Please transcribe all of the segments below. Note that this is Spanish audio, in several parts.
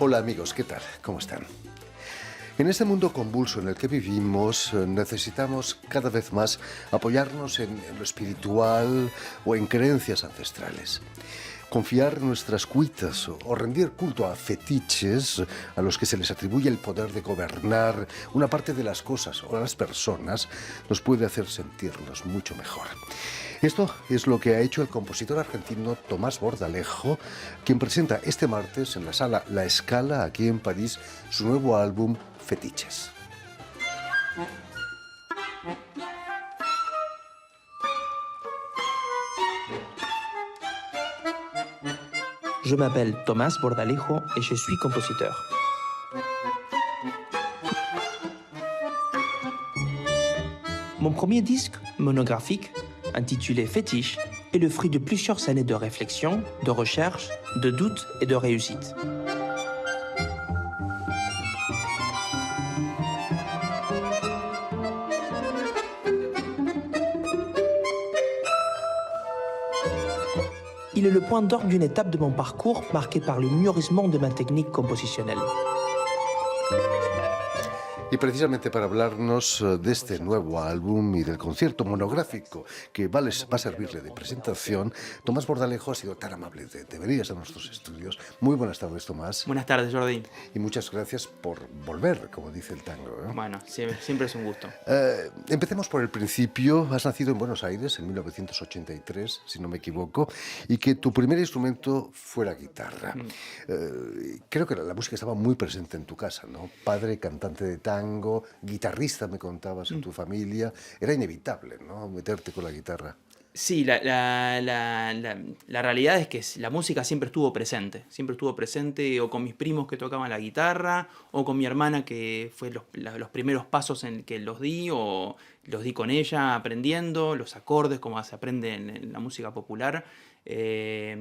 Hola amigos, ¿qué tal? ¿Cómo están? En este mundo convulso en el que vivimos, necesitamos cada vez más apoyarnos en lo espiritual o en creencias ancestrales. Confiar nuestras cuitas o rendir culto a fetiches a los que se les atribuye el poder de gobernar una parte de las cosas o las personas nos puede hacer sentirnos mucho mejor. Esto es lo que ha hecho el compositor argentino Tomás Bordalejo, quien presenta este martes en la sala La Scala, aquí en París, su nuevo álbum Fetiches. Je m'appelle Tomás Bordalejo et je suis compositeur. Mon premier disque, monographique, intitulé Fétiche, est le fruit de plusieurs années de réflexion, de recherche, de doute et de réussite. Il est le point d'orgue d'une étape de mon parcours marquée par le mûrissement de ma technique compositionnelle. Y precisamente para hablarnos de este nuevo álbum y del concierto monográfico que va a servirle de presentación, Tomás Bordalejo ha sido tan amable de venir a nuestros estudios. Muy buenas tardes, Tomás. Buenas tardes, Jordi. Y muchas gracias por volver, como dice el tango, ¿eh? Bueno, siempre es un gusto. Empecemos por el principio. Has nacido en Buenos Aires en 1983, si no me equivoco, y que tu primer instrumento fue la guitarra. Creo que la música estaba muy presente en tu casa, ¿no? Padre, cantante de tango, guitarrista, me contabas, en tu familia. Era inevitable, ¿no?, meterte con la guitarra. Sí, la realidad es que la música siempre estuvo presente o con mis primos que tocaban la guitarra, o con mi hermana que fue los primeros pasos en que los di, o los di con ella aprendiendo, los acordes como se aprende en la música popular.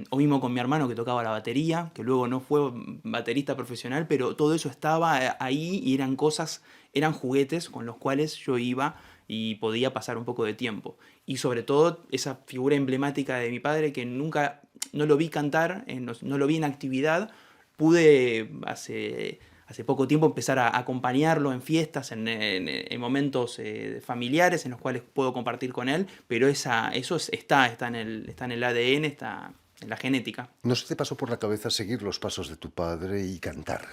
O mismo con mi hermano que tocaba la batería, que luego no fue baterista profesional, pero todo eso estaba ahí y eran juguetes con los cuales yo iba y podía pasar un poco de tiempo. Y sobre todo esa figura emblemática de mi padre, que nunca, no lo vi cantar, no lo vi en actividad. Pude hace poco tiempo empezar a acompañarlo en fiestas, en momentos familiares en los cuales puedo compartir con él, pero está en el ADN, está en la genética. ¿No se te pasó por la cabeza seguir los pasos de tu padre y cantar?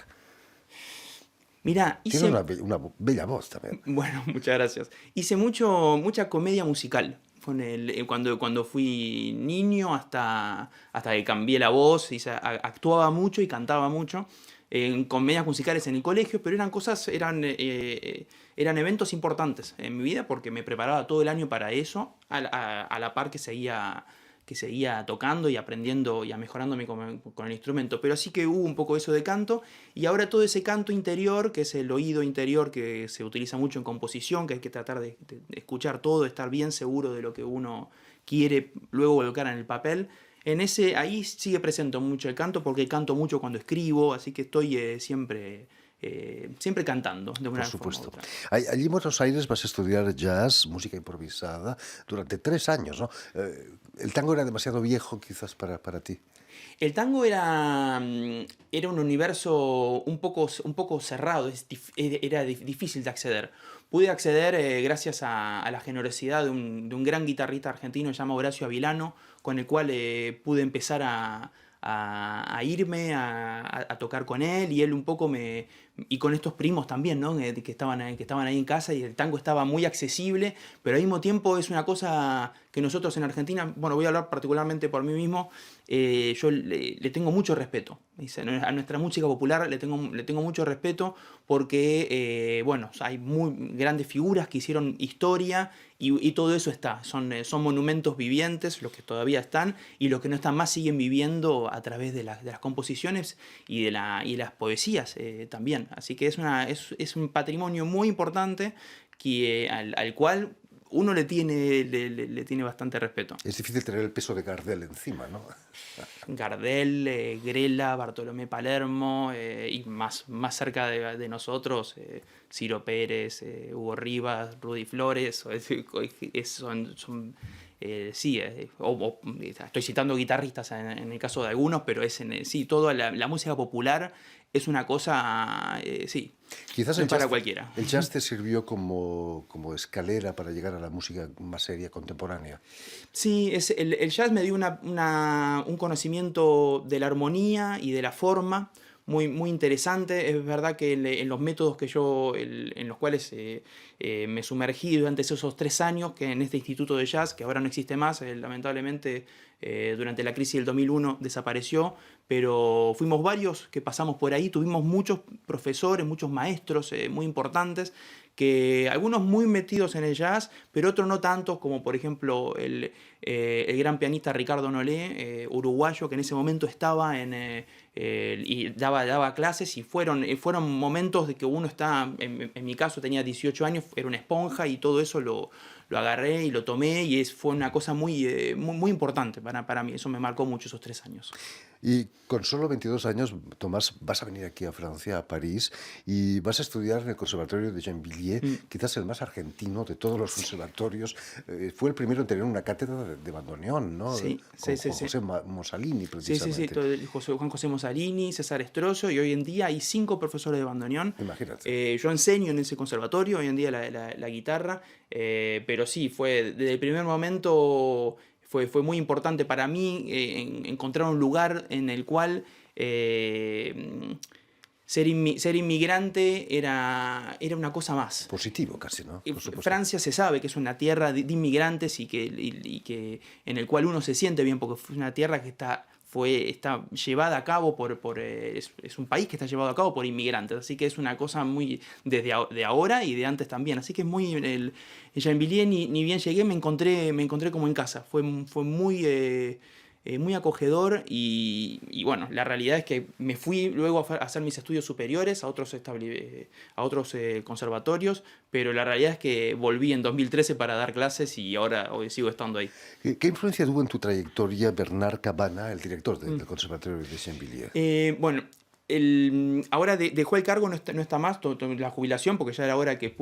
Mira, Tiene una bella voz también. Bueno, muchas gracias. Hice mucha comedia musical. Cuando fui niño hasta que cambié la voz, actuaba mucho y cantaba mucho en comedias musicales en el colegio, pero eran eventos importantes en mi vida porque me preparaba todo el año para eso, a la par que seguía tocando y aprendiendo y mejorándome con el instrumento. Pero sí que hubo un poco eso de canto, y ahora todo ese canto interior, que es el oído interior que se utiliza mucho en composición, que hay que tratar de escuchar todo, de estar bien seguro de lo que uno quiere luego volcar en el papel. Ahí sigue presente mucho el canto, porque canto mucho cuando escribo, así que estoy siempre cantando de una Por supuesto. forma u otra. Allí en Buenos Aires vas a estudiar jazz, música improvisada, durante 3 años, ¿no? ¿El tango era demasiado viejo quizás para ti? El tango era un universo un poco cerrado, era difícil de acceder. Pude acceder gracias a la generosidad de un gran guitarrista argentino llamado Horacio Avilano, con el cual pude empezar a irme a tocar con él, y él un poco y con estos primos también, ¿no?, que estaban ahí en casa, y el tango estaba muy accesible, pero al mismo tiempo es una cosa que nosotros en Argentina, bueno, voy a hablar particularmente por mí mismo, yo le tengo mucho respeto. A nuestra música popular le tengo mucho respeto porque, hay muy grandes figuras que hicieron historia, y todo eso son monumentos vivientes, los que todavía están, y los que no están más siguen viviendo a través de las composiciones y de las poesías también. Así que es un patrimonio muy importante al cual uno le tiene bastante respeto. Es difícil tener el peso de Gardel encima, ¿no? Gardel, Grela, Bartolomé Palermo, y más cerca de nosotros, Ciro Pérez, Hugo Rivas, Rudy Flores, son sí, estoy citando guitarristas en el caso de algunos, pero sí, toda la música popular es una cosa, sí, Quizás no es para cualquiera. el jazz te sirvió como escalera para llegar a la música más seria contemporánea. Sí, el jazz me dio un conocimiento de la armonía y de la forma muy interesante. Es verdad que en los métodos en los cuales me sumergí durante esos 3 años, que en este instituto de jazz, que ahora no existe más, lamentablemente durante la crisis del 2001 desapareció, pero fuimos varios que pasamos por ahí, tuvimos muchos profesores, muchos maestros muy importantes, que algunos muy metidos en el jazz, pero otros no tanto, como por ejemplo el gran pianista Ricardo Nolé, uruguayo, que en ese momento estaba y daba clases, y fueron momentos de que uno está, en mi caso tenía 18 años, era una esponja, y todo eso lo agarré y lo tomé, y fue una cosa muy importante para mí. Eso me marcó mucho esos 3 años. Y con solo 22 años, Tomás, vas a venir aquí a Francia, a París, y vas a estudiar en el Conservatorio de Gennevilliers, quizás el más argentino de todos los conservatorios. Fue el primero en tener una cátedra de bandoneón, ¿no? Sí, Con sí, Juan sí. José Mossalini, Sí, sí, sí, precisamente. Juan José Mossalini, César Estrollo, y hoy en día hay 5 profesores de bandoneón. Imagínate. Yo enseño en ese conservatorio hoy en día la guitarra, pero sí, desde el primer momento fue muy importante para mí encontrar un lugar en el cual ser inmigrante era una cosa más. Positivo casi, ¿no? Por supuesto. Francia se sabe que es una tierra de inmigrantes y que en el cual uno se siente bien, porque fue una tierra que está llevada a cabo es un país que está llevado a cabo por inmigrantes, así que es una cosa muy de ahora y de antes también, así que es muy en Gennevilliers, ni bien llegué me encontré como en casa, fue muy acogedor, y bueno, la realidad es que me fui luego a hacer mis estudios superiores a otros conservatorios, pero la realidad es que volví en 2013 para dar clases, y ahora hoy sigo estando ahí. ¿Qué influencia tuvo en tu trayectoria Bernard Cabana, el director del Conservatorio de Gennevilliers? Bueno, ahora dejó el cargo, no está más, la jubilación, porque ya era hora que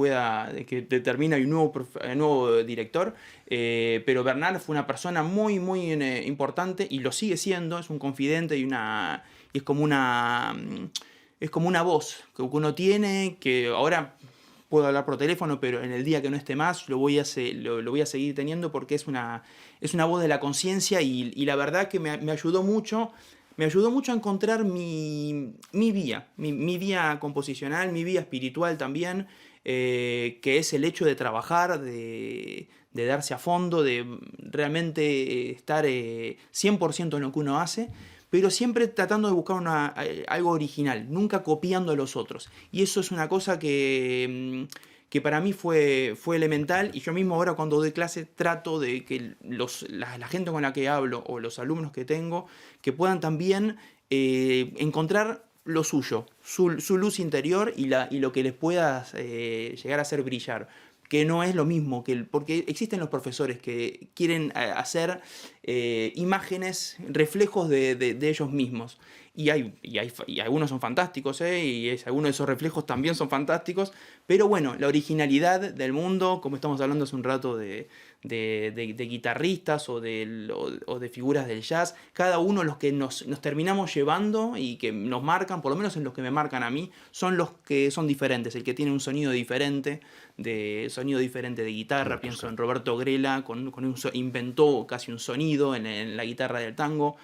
determina un nuevo director, pero Bernard fue una persona muy importante, y lo sigue siendo, es un confidente y es como una voz que uno tiene, que ahora puedo hablar por teléfono, pero en el día que no esté más lo voy a seguir teniendo, porque es una voz de la conciencia, y la verdad que me ayudó mucho. Me ayudó mucho a encontrar mi vía composicional, mi vía espiritual también, que es el hecho de trabajar, de darse a fondo, de realmente estar 100% en lo que uno hace, pero siempre tratando de buscar algo original, nunca copiando a los otros. Y eso es una cosa que para mí fue elemental, y yo mismo ahora cuando doy clase trato de que la gente con la que hablo o los alumnos que tengo, que puedan también encontrar lo suyo, su luz interior, y lo que les pueda llegar a hacer brillar. Que no es lo mismo, porque existen los profesores que quieren hacer imágenes, reflejos de ellos mismos. Y algunos son fantásticos, y algunos de esos reflejos también son fantásticos, pero bueno, la originalidad del mundo, como estamos hablando hace un rato de guitarristas o de figuras del jazz, cada uno los que nos terminamos llevando y que nos marcan, por lo menos en los que me marcan a mí, son los que son diferentes, el que tiene un sonido diferente de guitarra. Pienso en Roberto Grela, inventó casi un sonido en la guitarra del tango,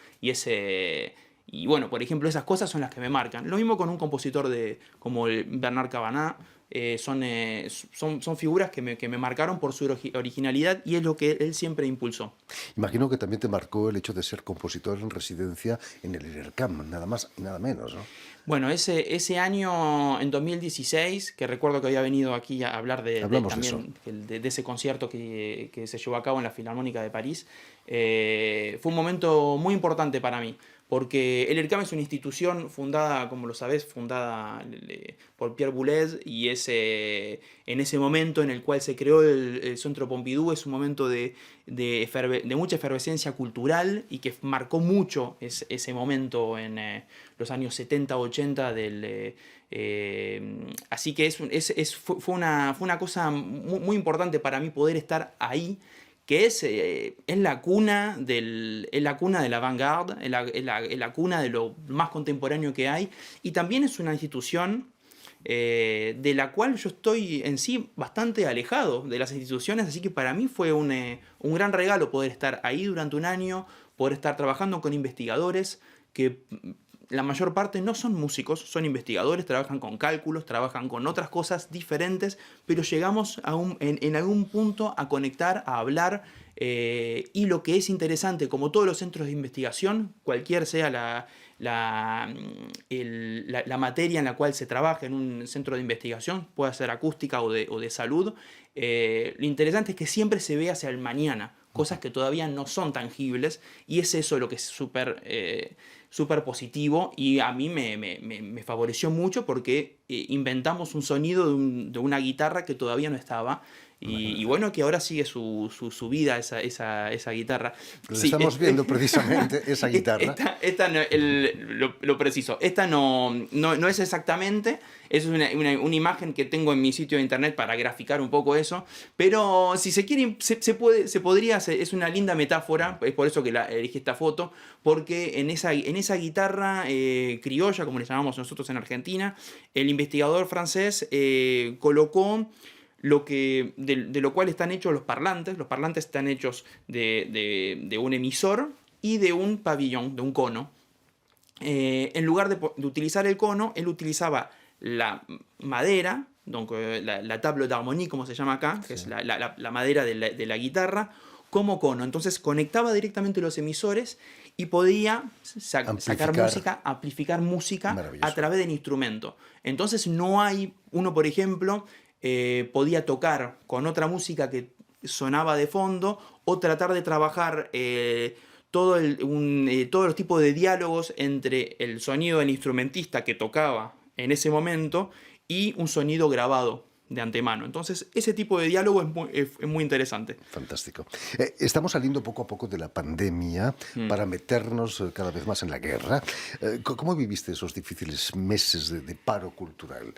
y bueno, por ejemplo, esas cosas son las que me marcan. Lo mismo con un compositor como el Bernard Cabana. Son figuras que me marcaron por su originalidad, y es lo que él siempre impulsó. Imagino que también te marcó el hecho de ser compositor en residencia en el INERCAM, nada más y nada menos, ¿no? Bueno, ese año, en 2016, que recuerdo que había venido aquí a hablar de ese concierto que se llevó a cabo en la Filarmónica de París, fue un momento muy importante para mí, porque el INERCAM es una institución fundada, como lo sabés, por Pierre Boulez, y en ese momento en el cual se creó el Centro Pompidou, es un momento de mucha efervescencia cultural, y que marcó mucho ese momento en los años 70, 80 así que fue una cosa muy importante para mí poder estar ahí, que es la cuna es la cuna de la vanguard, es la cuna de lo más contemporáneo que hay, y también es una institución de la cual yo estoy en sí bastante alejado de las instituciones, así que para mí fue un gran regalo poder estar ahí durante un año, poder estar trabajando con investigadores que la mayor parte no son músicos, son investigadores, trabajan con cálculos, trabajan con otras cosas diferentes, pero llegamos en algún punto a conectar, a hablar, y lo que es interesante, como todos los centros de investigación, cualquier sea la materia en la cual se trabaja en un centro de investigación, puede ser acústica o de salud, lo interesante es que siempre se ve hacia el mañana, cosas que todavía no son tangibles, y es eso lo que es súper positivo, y a mí me favoreció mucho porque inventamos un sonido de una guitarra que todavía no estaba. Y bueno, que ahora sigue su vida esa guitarra. Le Sí, estamos viendo precisamente esa guitarra. Esta no, lo preciso. Esta no es exactamente. Es una imagen que tengo en mi sitio de internet para graficar un poco eso. Pero si se quiere, se podría hacer. Es una linda metáfora. Es por eso que elegí esta foto. Porque en esa guitarra criolla, como le llamamos nosotros en Argentina, el investigador francés colocó de lo cual están hechos los parlantes. Los parlantes están hechos de un emisor y de un pabellón, de un cono. En lugar de utilizar el cono, él utilizaba la madera, donc, la table d'harmonie, como se llama acá, que es la madera de la guitarra, como cono. Entonces conectaba directamente los emisores y podía sacar música, amplificar música a través del instrumento. Entonces uno, por ejemplo, podía tocar con otra música que sonaba de fondo o tratar de trabajar todos los tipos de diálogos entre el sonido del instrumentista que tocaba en ese momento y un sonido grabado de antemano. Entonces, ese tipo de diálogo es muy interesante. Fantástico. Estamos saliendo poco a poco de la pandemia para meternos cada vez más en la guerra. ¿Cómo viviste esos difíciles meses de paro cultural?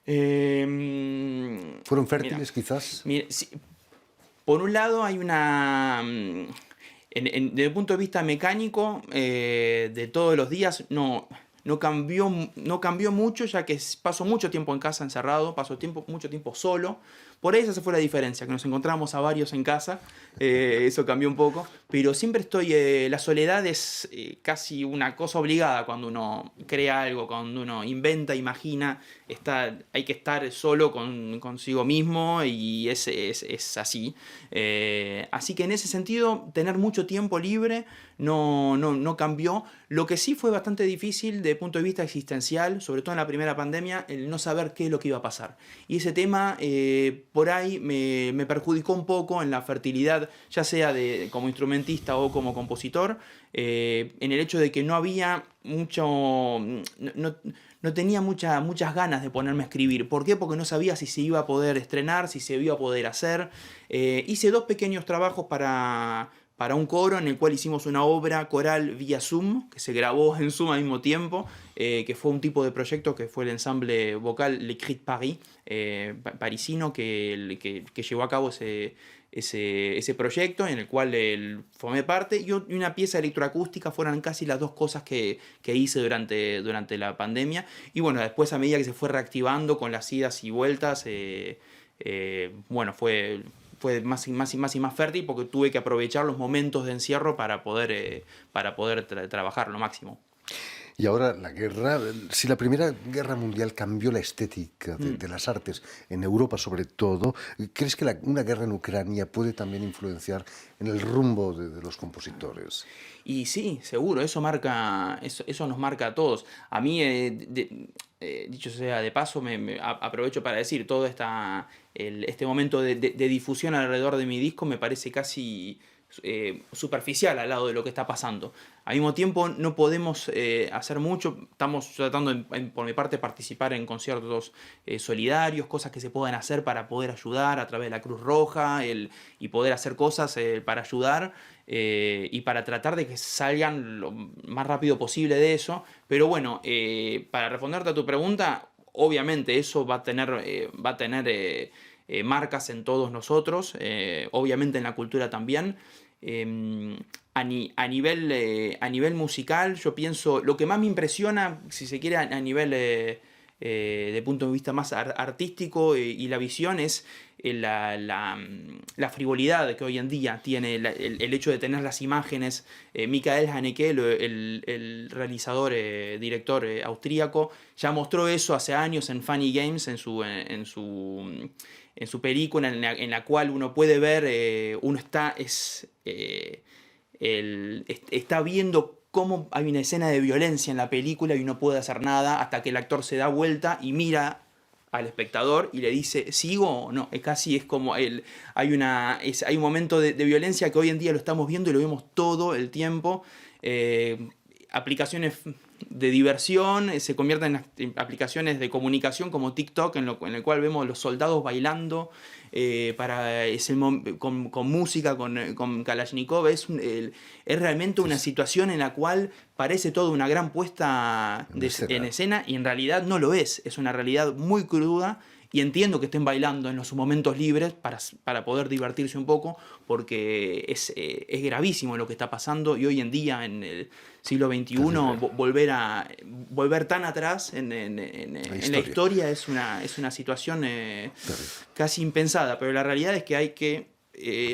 ¿Fueron fértiles, quizás? Mira, sí, por un lado hay desde el punto de vista mecánico, de todos los días, no cambió mucho, ya que paso mucho tiempo en casa encerrado, mucho tiempo solo. Por ahí esa fue la diferencia, que nos encontramos a varios en casa, eso cambió un poco, pero siempre la soledad es casi una cosa obligada cuando uno crea algo, cuando uno inventa, imagina, hay que estar solo consigo mismo, y es así. Así que en ese sentido, tener mucho tiempo libre no cambió. Lo que sí fue bastante difícil desde el punto de vista existencial, sobre todo en la primera pandemia, el no saber qué es lo que iba a pasar. Y ese tema por ahí me perjudicó un poco en la fertilidad, ya sea como instrumentista o como compositor, en el hecho de que no había no tenía muchas ganas de ponerme a escribir. ¿Por qué? Porque no sabía si se iba a poder estrenar, si se iba a poder hacer. Hice 2 pequeños trabajos para un coro en el cual hicimos una obra coral vía Zoom, que se grabó en Zoom al mismo tiempo, que fue un tipo de proyecto que fue el ensamble vocal Le Cri de Paris, parisino, que llevó a cabo ese proyecto, en el cual formé parte, y una pieza electroacústica. Fueron casi las 2 cosas que hice durante la pandemia. Y bueno, después, a medida que se fue reactivando con las idas y vueltas, bueno, fue más y más fértil, porque tuve que aprovechar los momentos de encierro para poder trabajar lo máximo. Y ahora la guerra. Si la Primera Guerra Mundial cambió la estética de las artes, en Europa sobre todo, ¿crees que una guerra en Ucrania puede también influenciar en el rumbo de los compositores? Y sí, seguro, eso nos marca a todos. A mí, dicho sea de paso, aprovecho para decir, todo este momento de difusión alrededor de mi disco me parece casi superficial al lado de lo que está pasando. Al mismo tiempo, no podemos hacer mucho. Estamos tratando, por mi parte, participar en conciertos solidarios, cosas que se puedan hacer para poder ayudar a través de la Cruz Roja, y poder hacer cosas para ayudar, y para tratar de que salgan lo más rápido posible de eso. Pero bueno, para responderte a tu pregunta, obviamente eso va a tener marcas en todos nosotros, obviamente en la cultura también. A nivel musical, yo pienso, lo que más me impresiona, si se quiere, a nivel de punto de vista más artístico y la visión es la frivolidad que hoy en día tiene el hecho de tener las imágenes. Michael Haneke, el realizador, director austríaco, ya mostró eso hace años en Funny Games, en su película, en la cual uno puede ver, está viendo cómo hay una escena de violencia en la película y no puede hacer nada hasta que el actor se da vuelta y mira al espectador y le dice, ¿sigo o no? Casi es como hay un momento de violencia que hoy en día lo estamos viendo y lo vemos todo el tiempo. Aplicaciones de diversión se convierten en aplicaciones de comunicación como TikTok, en el cual vemos los soldados bailando con música, con Kalashnikov. Es realmente una situación en la cual parece toda una gran puesta en escena y en realidad no lo es. Es una realidad muy cruda. Y entiendo que estén bailando en los momentos libres para poder divertirse un poco, porque es gravísimo lo que está pasando. Y hoy en día, en el siglo XXI, volver tan atrás en la historia es una situación casi impensada. Pero la realidad es que hay que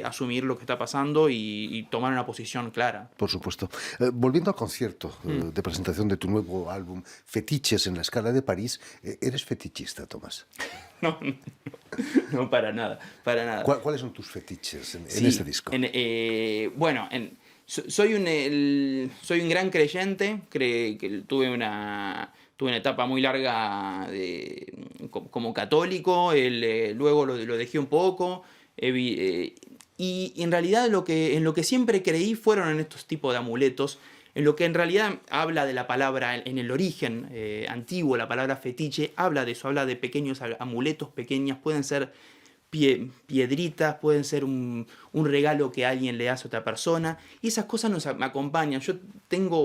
asumir lo que está pasando y tomar una posición clara. Por supuesto. Volviendo al concierto de presentación de tu nuevo álbum, Fetiches en la Scala de París, ¿eres fetichista, Tomás? No, para nada, para nada. ¿Cuáles son tus fetiches en este disco? Soy un gran creyente, que tuve una etapa muy larga como católico, luego lo dejé un poco. Y en realidad en lo que siempre creí fueron en estos tipos de amuletos, en lo que en realidad habla de la palabra, en el origen antiguo, la palabra fetiche, habla de eso, habla de pequeños amuletos, pequeñas, pueden ser piedritas, pueden ser un regalo que alguien le hace a otra persona, y esas cosas me acompañan. Yo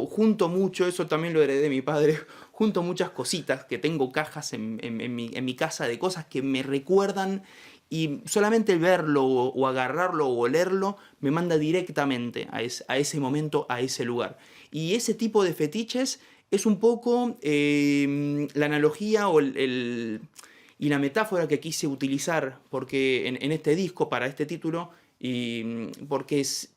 junto mucho, eso también lo heredé de mi padre, junto muchas cositas, que tengo cajas en mi casa de cosas que me recuerdan. Y solamente el verlo o agarrarlo o olerlo me manda directamente a ese momento, a ese lugar. Y ese tipo de fetiches es un poco la analogía y la metáfora que quise utilizar porque en este disco, para este título, porque estos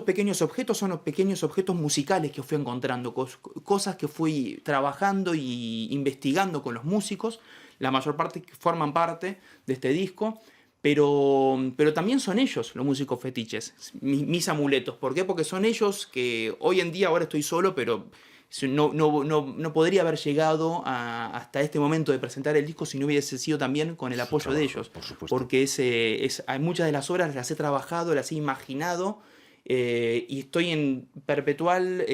pequeños objetos son los pequeños objetos musicales que fui encontrando, cosas que fui trabajando y investigando con los músicos. La mayor parte forman parte de este disco, pero también son ellos los músicos fetiches, mis amuletos. ¿Por qué? Porque son ellos que hoy en día, ahora estoy solo, pero no podría haber llegado hasta este momento de presentar el disco si no hubiese sido también con el apoyo de ellos. Por supuesto. Porque muchas de las obras las he trabajado, las he imaginado, y estoy en perpetual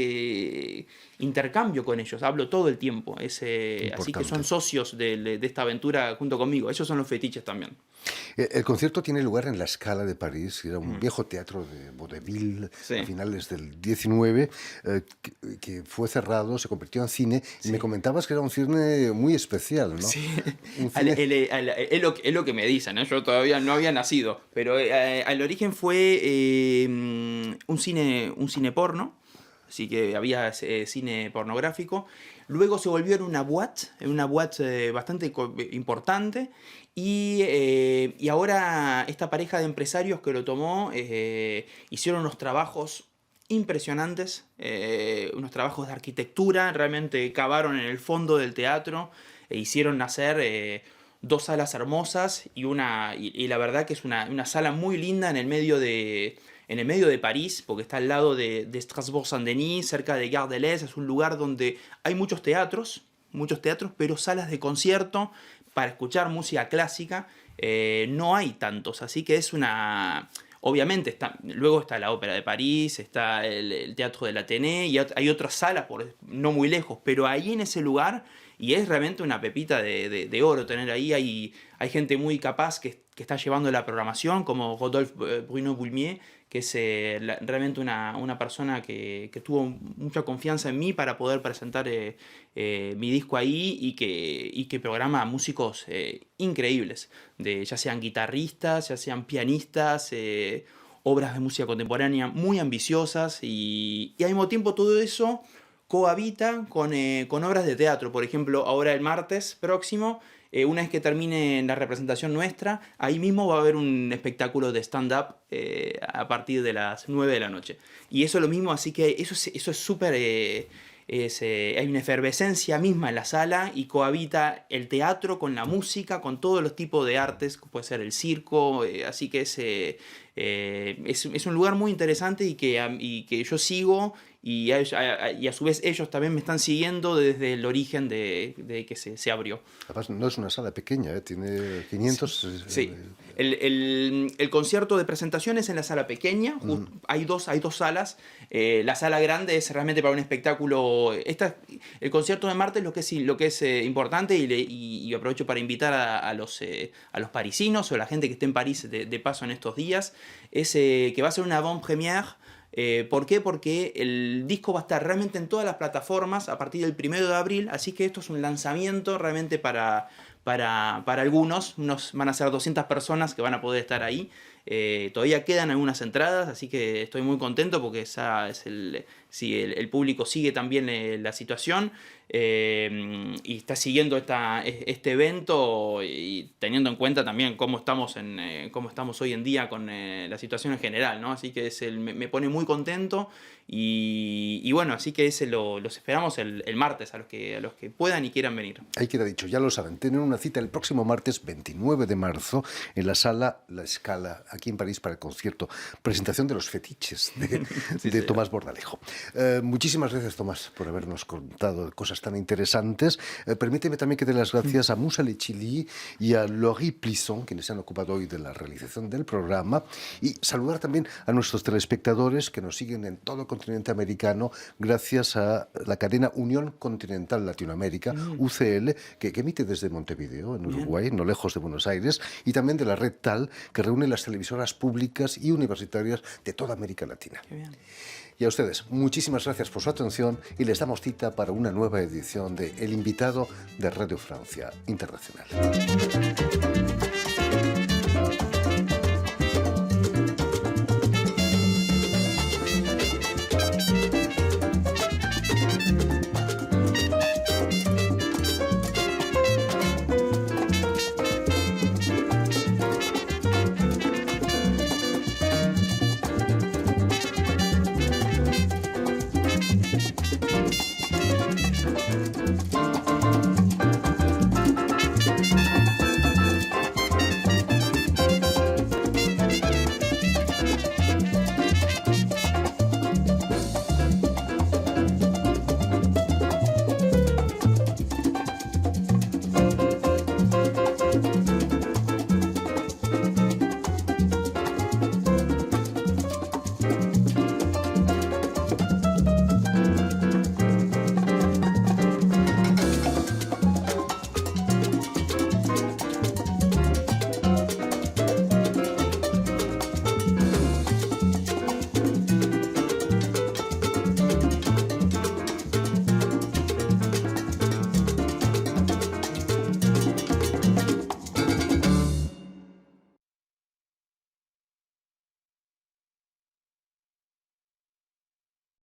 intercambio con ellos, hablo todo el tiempo. Así que son socios de esta aventura junto conmigo. Ellos son los fetiches también. El concierto tiene lugar en la Scala de París, que era un viejo teatro de vaudeville a finales del XIX, que fue cerrado, se convirtió en cine, y me comentabas que era un cine muy especial, ¿no? Sí, es lo que me dicen, ¿eh? Yo todavía no había nacido, pero al origen fue un cine porno, así que había cine pornográfico. Luego se volvió en una boîte bastante importante. Y ahora esta pareja de empresarios que lo tomó hicieron unos trabajos impresionantes, unos trabajos de arquitectura, realmente cavaron en el fondo del teatro e hicieron nacer 2 salas hermosas y la verdad que es una sala muy linda en el medio de París, porque está al lado de Strasbourg-Saint-Denis, cerca de Gare de l'Est. Es un lugar donde hay muchos teatros, pero salas de concierto para escuchar música clásica no hay tantos, así que obviamente luego está la Ópera de París, está el Teatro del Athénée y hay otras salas no muy lejos, pero ahí en ese lugar, y es realmente una pepita de oro tener ahí, hay gente muy capaz que está llevando la programación, como Rodolphe Bruno Boulmier, que es realmente una persona que tuvo mucha confianza en mí para poder presentar mi disco ahí y que programa músicos increíbles, ya sean guitarristas, ya sean pianistas, obras de música contemporánea muy ambiciosas y al mismo tiempo todo eso cohabita con obras de teatro. Por ejemplo, ahora el martes próximo, una vez que termine la representación nuestra, ahí mismo va a haber un espectáculo de stand-up a partir de las 9 de la noche. Y eso es lo mismo, así que eso es súper... hay una efervescencia misma en la sala y cohabita el teatro con la música, con todos los tipos de artes, puede ser el circo, así que es un lugar muy interesante y que yo sigo y a su vez ellos también me están siguiendo desde el origen de que se abrió. Además, no es una sala pequeña, ¿eh? Tiene 500... Sí. El concierto de presentaciones en la sala pequeña, hay dos salas. La sala grande es realmente para un espectáculo. El concierto de martes lo que es importante y aprovecho para invitar a los parisinos o a la gente que esté en París de paso en estos días, es que va a ser una avant-première. ¿Por qué? Porque el disco va a estar realmente en todas las plataformas a partir del 1 de abril, así que esto es un lanzamiento realmente para algunos, van a ser 200 personas que van a poder estar ahí. Todavía quedan algunas entradas, así que estoy muy contento porque el público sigue también la situación y está siguiendo este evento y teniendo en cuenta también cómo estamos hoy en día con la situación en general, ¿no? Así que me pone muy contento y bueno, así que los esperamos el martes a los que puedan y quieran venir. Ahí queda dicho, ya lo saben, tienen una cita el próximo martes 29 de marzo en la sala La Scala, aquí en París, para el concierto presentación de los fetiches de Tomás Bordalejo. Muchísimas gracias, Tomás, por habernos contado cosas tan interesantes. Permíteme también que dé las gracias a Moussa Lechili y a Laurie Plisson, quienes se han ocupado hoy de la realización del programa, y saludar también a nuestros telespectadores que nos siguen en todo el continente americano gracias a la cadena Unión Continental Latinoamérica, UCL, que emite desde Montevideo, en Uruguay, no lejos de Buenos Aires, y también de la red TAL, que reúne las televisoras públicas y universitarias de toda América Latina. Qué bien. Y a ustedes, muchísimas gracias por su atención y les damos cita para una nueva edición de El Invitado de Radio Francia Internacional.